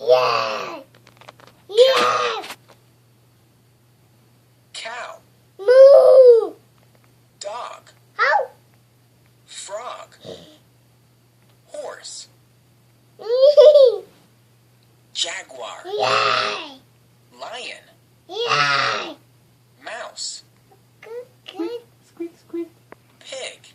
Yeah. Yeah. Cow. Moo. Dog. Ow. Frog. Horse. Jaguar. Yeah. Lion. Yeah. Mouse. Good. Squeak, squeak. Pig.